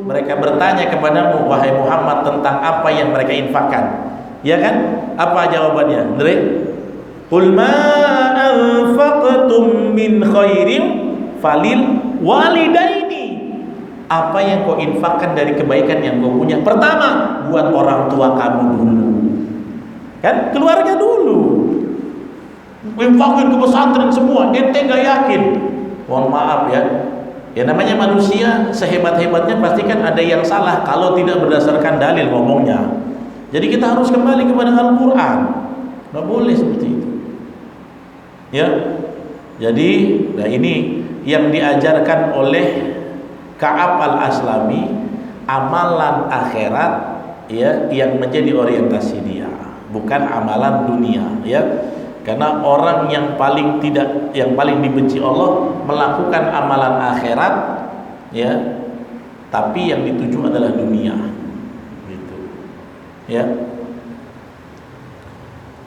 Mereka bertanya kepadamu wahai Muhammad tentang apa yang mereka infakkan. Ya kan? Apa jawabannya? Andre? Qul ma anfaqtum min khairin falil walidaini. Apa yang kau infakkan dari kebaikan yang kau punya? Pertama, buat orang tua kamu dulu. Kan? Keluarga dulu. Infakin ke pesantren semua, ente gak yakin. Mohon maaf ya. Ya namanya manusia, sehebat-hebatnya pasti kan ada yang salah kalau tidak berdasarkan dalil ngomongnya. Jadi kita harus kembali kepada Al-Quran. Nggak boleh seperti itu. Ya. Jadi, nah ini yang diajarkan oleh Ka'ab al-Aslami, amalan akhirat ya yang menjadi orientasi dia, bukan amalan dunia ya. Karena orang yang paling dibenci Allah melakukan amalan akhirat ya, tapi yang dituju adalah dunia gitu ya.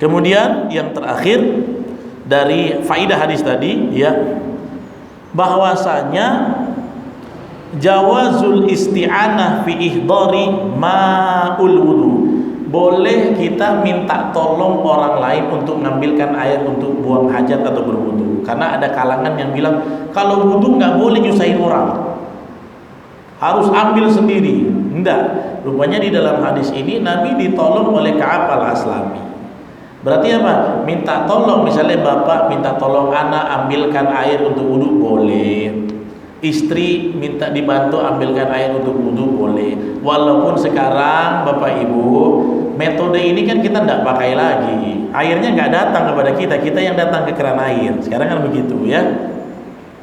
Kemudian yang terakhir dari faidah hadis tadi ya, bahwasanya jawazul isti'anah fi ihdari ma'ul wudu. Boleh kita minta tolong orang lain untuk mengambilkan air untuk buang hajat atau berwudu. Karena ada kalangan yang bilang kalau wudu nggak boleh nyusahin orang, harus ambil sendiri. Enggak. Rupanya di dalam hadis ini Nabi ditolong oleh Ka'ab al-Aslami. Berarti apa? Minta tolong, misalnya bapak minta tolong anak ambilkan air untuk wudu, boleh. Istri minta dibantu ambilkan air untuk wudu, boleh. Walaupun sekarang Bapak Ibu, metode ini kan kita tidak pakai lagi. Airnya nggak datang kepada kita, kita yang datang ke keran air. Sekarang kan begitu ya.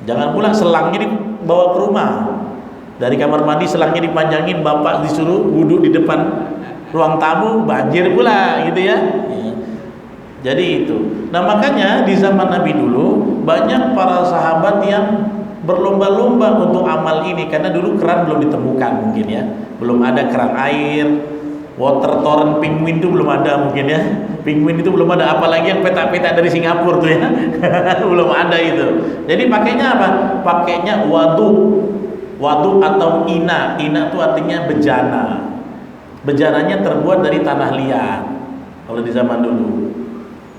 Jangan pula selangnya dibawa ke rumah. Dari kamar mandi selangnya dipanjangin, bapak disuruh wudu di depan ruang tamu, banjir pula gitu ya. Jadi itu. Nah makanya di zaman Nabi dulu banyak para sahabat yang berlomba-lomba untuk amal ini, karena dulu keran belum ditemukan mungkin ya, belum ada keran air, water torrent penguin itu belum ada mungkin ya, penguin itu belum ada, apalagi yang peta-peta dari Singapura tuh ya belum ada itu. Jadi pakainya apa? Pakainya waduk atau ina itu artinya bejana. Bejananya terbuat dari tanah liat kalau di zaman dulu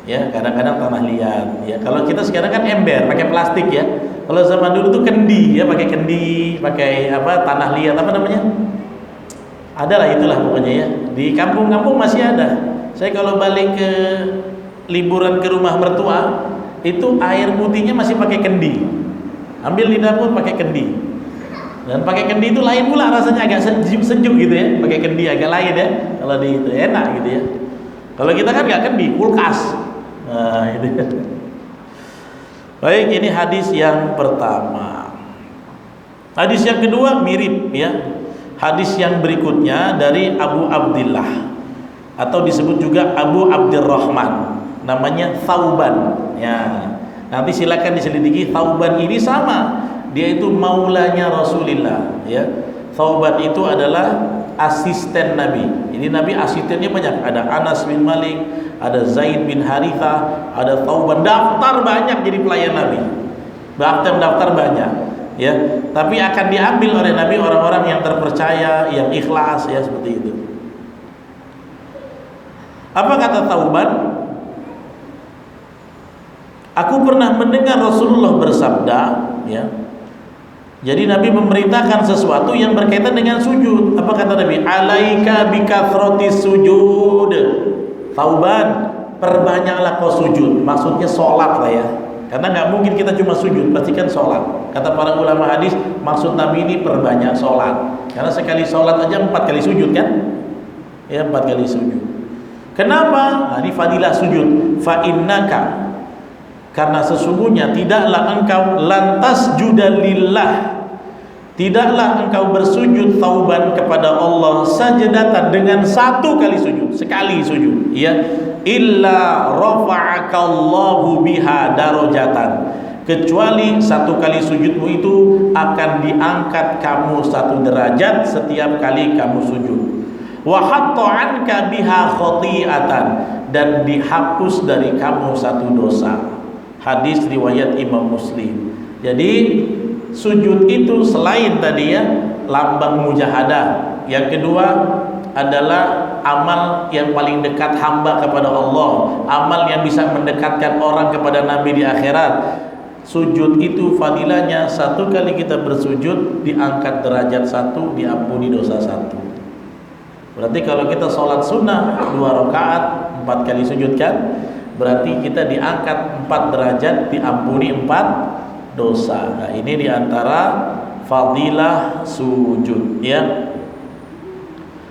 ya, kadang-kadang tanah liat ya. Kalau kita sekarang kan ember pakai plastik ya. Kalau zaman dulu tuh kendi ya, pakai kendi, pakai apa, tanah liat, apa namanya? Adalah itulah pokoknya ya. Di kampung-kampung masih ada. Saya kalau balik ke liburan ke rumah mertua, itu air putihnya masih pakai kendi. Ambil di dapur pakai kendi. Dan pakai kendi itu lain pula rasanya, agak sejuk gitu ya. Pakai kendi agak lain ya. Kalau di itu enak gitu ya. Kalau kita kan nggak kendi, kulkas. Nah, gitu ya. Baik, ini hadis yang pertama. Hadis yang kedua mirip ya. Hadis yang berikutnya dari Abu Abdillah, atau disebut juga Abu Abdurrahman, namanya Thauban ya. Nanti silakan diselidiki. Thauban ini sama, dia itu maulanya Rasulullah ya. Thauban itu adalah asisten Nabi. Ini Nabi asistennya banyak. Ada Anas bin Malik, ada Zaid bin Haritha, ada Thauban. Daftar banyak jadi pelayan Nabi. Daftar banyak ya. Tapi akan diambil oleh Nabi orang-orang yang terpercaya, yang ikhlas ya, seperti itu. Apa kata Thauban? Aku pernah mendengar Rasulullah bersabda ya. Jadi Nabi memerintahkan sesuatu yang berkaitan dengan sujud. Apa kata Nabi? Alaika bikathrotis sujud. Thauban, perbanyaklah kau sujud. Maksudnya sholat lah ya. Karena nggak mungkin kita cuma sujud, pastikan sholat. Kata para ulama hadis, maksud Nabi ini perbanyak sholat. Karena sekali sholat aja 4 kali sujud kan? Ya, 4 kali sujud. Kenapa? Nah, ini fadilah sujud. Fa innaka, karena sesungguhnya tidaklah engkau lantas judalillah, tidaklah engkau bersujud Thauban kepada Allah sajdatan, dengan 1 kali sujud, sekali sujud ya, illa rafa'akallahu biha darajatan, kecuali 1 kali sujudmu itu akan diangkat kamu 1 derajat setiap kali kamu sujud. Wa hatta anka biha khati'atan, dan dihapus dari kamu 1 dosa. Hadis riwayat Imam Muslim. Jadi sujud itu selain tadi ya lambang mujahadah, yang kedua adalah amal yang paling dekat hamba kepada Allah, amal yang bisa mendekatkan orang kepada Nabi di akhirat. Sujud itu fadilahnya, satu kali kita bersujud diangkat derajat satu, diampuni dosa satu. Berarti kalau kita sholat sunnah 2 rakaat 4 kali sujud kan, berarti kita diangkat 4 derajat, diampuni 4 dosa. Nah, ini diantara fadilah sujud ya.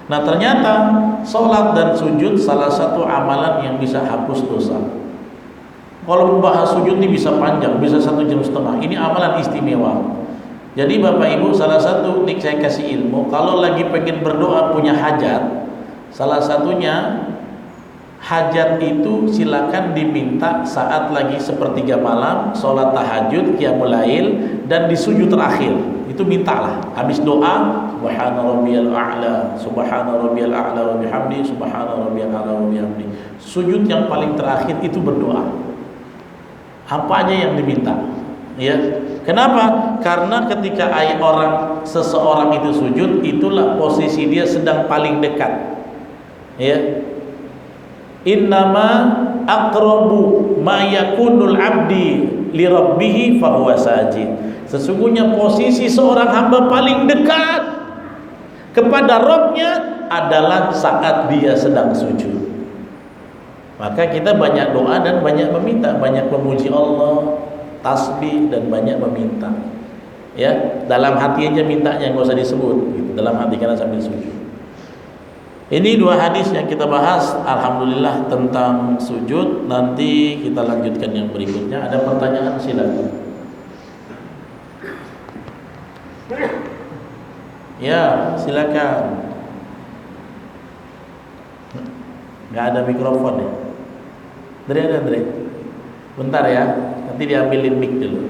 Nah, ternyata sholat dan sujud salah satu amalan yang bisa hapus dosa. Kalau membahas sujud ini bisa panjang, bisa 1,5 jam. Ini amalan istimewa. Jadi Bapak Ibu, salah satu nih saya kasih ilmu, kalau lagi pengen berdoa punya hajat, salah satunya hajat itu silakan diminta saat lagi sepertiga malam, sholat tahajud, qiyamul lail, dan di sujud terakhir. Itu mintalah. Habis doa, subhana rabbiyal a'la, subhana rabbiyal a'la wa bihamdi, subhana rabbiyal a'la wa bihamdi. Sujud yang paling terakhir itu berdoa. Apa aja yang diminta. Ya. Kenapa? Karena ketika seseorang itu sujud, itulah posisi dia sedang paling dekat. Ya. Innama aqrabu ma yakunul abdi li rabbih fa huwa sajid. Sesungguhnya posisi seorang hamba paling dekat kepada Rabb-nya adalah saat dia sedang sujud. Maka kita banyak doa dan banyak meminta, banyak memuji Allah, tasbih dan banyak meminta. Ya, dalam hati aja mintanya, enggak usah disebut gitu. Dalam hati kita sambil sujud. Ini 2 hadis yang kita bahas, alhamdulillah, tentang sujud. Nanti kita lanjutkan yang berikutnya. Ada pertanyaan silakan. Ya, silakan. Nggak ada mikrofon ya. Andre. Bentar ya, nanti diambilin mic dulu.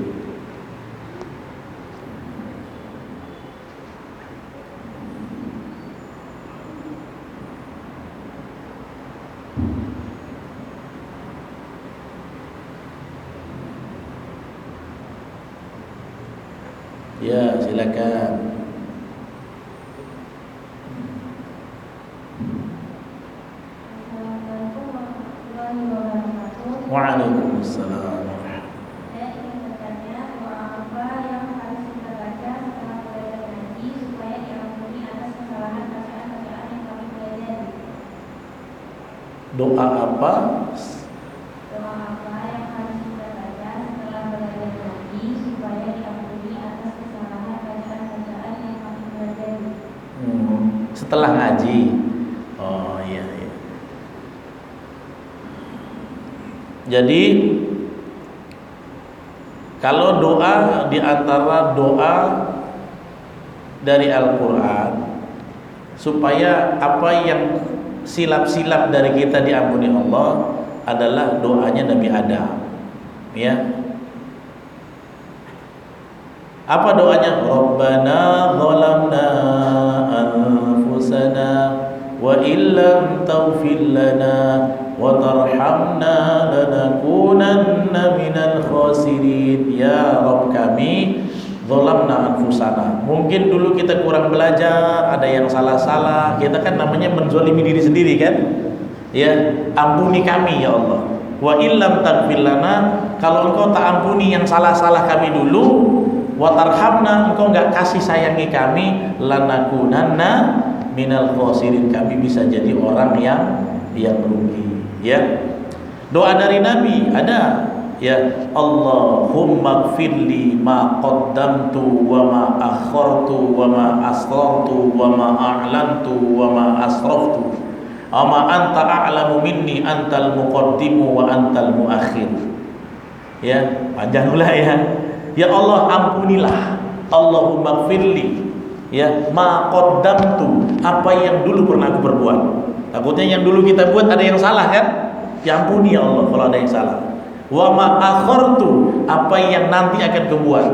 Ya, silakan. Waalaikumsalam. Saya ingin bertanya, doa apa yang harus kita baca setelah belajar ngaji supaya diampuni atas kesalahan bacaan-bacaan yang kami pelajari? Doa apa? Doa apa yang harus kita baca setelah belajar ngaji supaya diampuni atas kesalahan bacaan-bacaan yang kami pelajari? Setelah ngaji. Oh iya. Jadi kalau doa, di antara doa dari Al-Quran supaya apa yang silap-silap dari kita diampuni Allah adalah doanya Nabi Adam. Ya. Apa doanya? Rabbana zalamna anfusana wa illam taghfir lana wa tarhamna lanakunanna minal khasirin. Ya Rabb kami, zalamna anfusana. Mungkin dulu kita kurang belajar, ada yang salah-salah. Kita kan namanya menzalimi diri sendiri kan? Ya, ampuni kami ya Allah. Wa illam taghfir lana, kalau engkau tak ampuni yang salah-salah kami dulu, wa tarhamna, engkau enggak kasih sayangi kami, lanakunanna minal khasirin, kami bisa jadi orang yang merugi. Ya, doa dari Nabi ada ya, Allahumma gfirli ma qaddamtu wa ma akhartu wa ma asrartu wa ma a'lantu wa ma asraftu wa ma anta a'lamu minni antal muqaddimu wa antal muakhir. Ya, panjang pula ya. Ya Allah, ampunilah, Allahumma gfirli ya ma qaddamtu, apa yang dulu pernah aku perbuat. Takutnya yang dulu kita buat ada yang salah kan? Ya ampuni ya Allah kalau ada yang salah. Wa ma akhartu, apa yang nanti akan kubuat.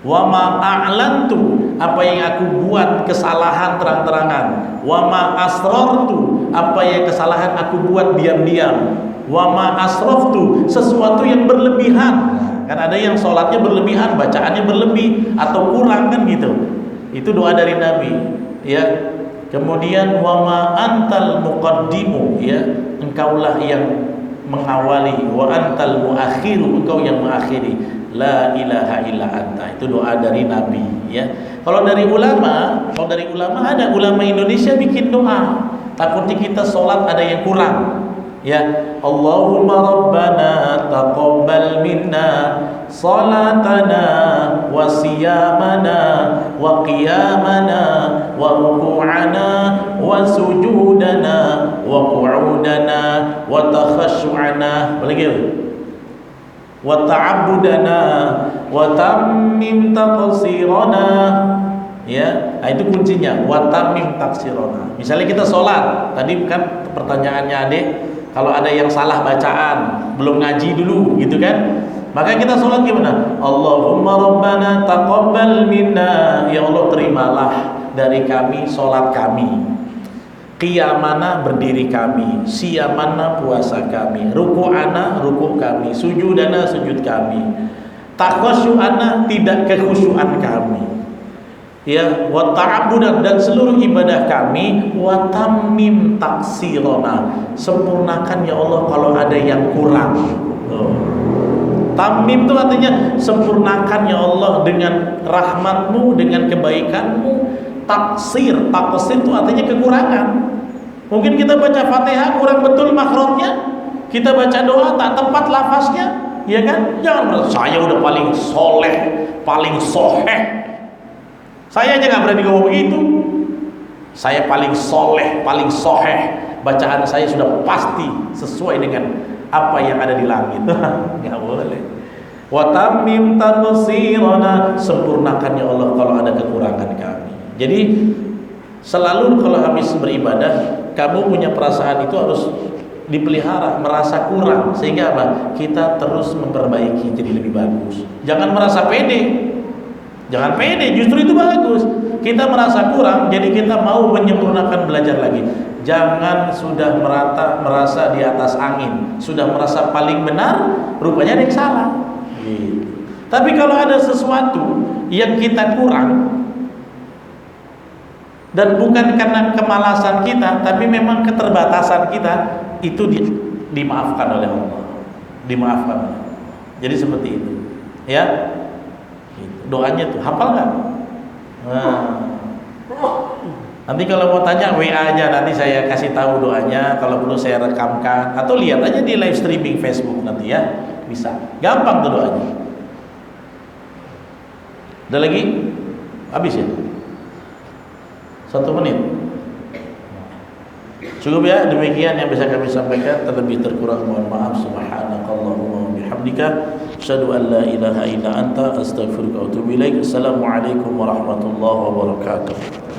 Wa ma a'lantu, apa yang aku buat kesalahan terang-terangan. Wa ma asrartu, apa yang kesalahan aku buat diam-diam. Wa ma asraftu, sesuatu yang berlebihan. Kan ada yang sholatnya berlebihan, bacaannya berlebih atau kurang kan gitu. Itu doa dari Nabi, ya. Kemudian wama antal muqaddimu, ya, engkaulah yang mengawali, wa antal muakhiru, engkau yang mengakhiri, la ilaha illa anta. Itu doa dari Nabi, ya. Kalau dari ulama ada ulama Indonesia bikin doa. Takutnya kita sholat ada yang kurang, ya. Allahumma rabbana taqabbal minna salatana wa siyamana wa qiyamana wa ruku'ana wa sujudana wa qu'udana wa takhashu'ana wa ta'abbudana wa tammim taqsirana, ya. Nah, itu kuncinya, wa tammim taqsirana. Misalnya kita sholat, tadi kan pertanyaannya Adik, kalau ada yang salah bacaan, belum ngaji dulu gitu kan, maka kita sholat gimana? Allahumma rabbana taqabbal minna, ya Allah terimalah dari kami sholat kami, qiyamana berdiri kami, siyamana puasa kami, ruku'ana ruku' kami, sujudana sujud kami, takhashu'ana tidak kekhusyuan kami, ya, wa ta'abudan dan seluruh ibadah kami, wa tammim taksirona, sempurnakan ya Allah kalau ada yang kurang. Tammim itu artinya sempurnakan ya Allah dengan rahmatmu, dengan kebaikanmu. Taksir itu artinya kekurangan. Mungkin kita baca Fatihah kurang betul makhrajnya, kita baca doa tak tepat lafaznya, ya kan? Jangan merasa saya udah paling soleh, paling soheh. Saya aja nggak berani ngomong begitu. Saya paling soleh, paling soheh. Bacaan saya sudah pasti sesuai dengan apa yang ada di langit. Nggak boleh. Wa tammim taqsirana, sempurnakan ya Allah kalau ada kekurangan kami. Jadi selalu kalau habis beribadah, kamu punya perasaan itu harus dipelihara, merasa kurang, sehingga apa? Kita terus memperbaiki jadi lebih bagus. Jangan merasa pede. Jangan pede, justru itu bagus. Kita merasa kurang, jadi kita mau menyempurnakan, belajar lagi. Jangan sudah merasa di atas angin, sudah merasa paling benar, rupanya ada yang salah. Gitu. Tapi kalau ada sesuatu yang kita kurang, dan bukan karena kemalasan kita, tapi memang keterbatasan kita, itu dimaafkan oleh Allah. Dimaafkan. Jadi seperti itu, ya. Doanya tuh hafal nggak? Nah, nanti kalau mau tanya WA aja, nanti saya kasih tahu doanya. Kalau perlu saya rekamkan atau lihat aja di live streaming Facebook nanti, ya, bisa. Gampang tuh doanya. Ada lagi? Habis ya? 1 menit. Cukup ya, demikian yang bisa kami sampaikan. Terlebih terkurang mohon maaf. Subhanakallahumma wa bihamdika, asyhadu an la ilaha illa anta, astaghfiruka wa atubu ilaik. Assalamualaikum warahmatullahi wabarakatuh.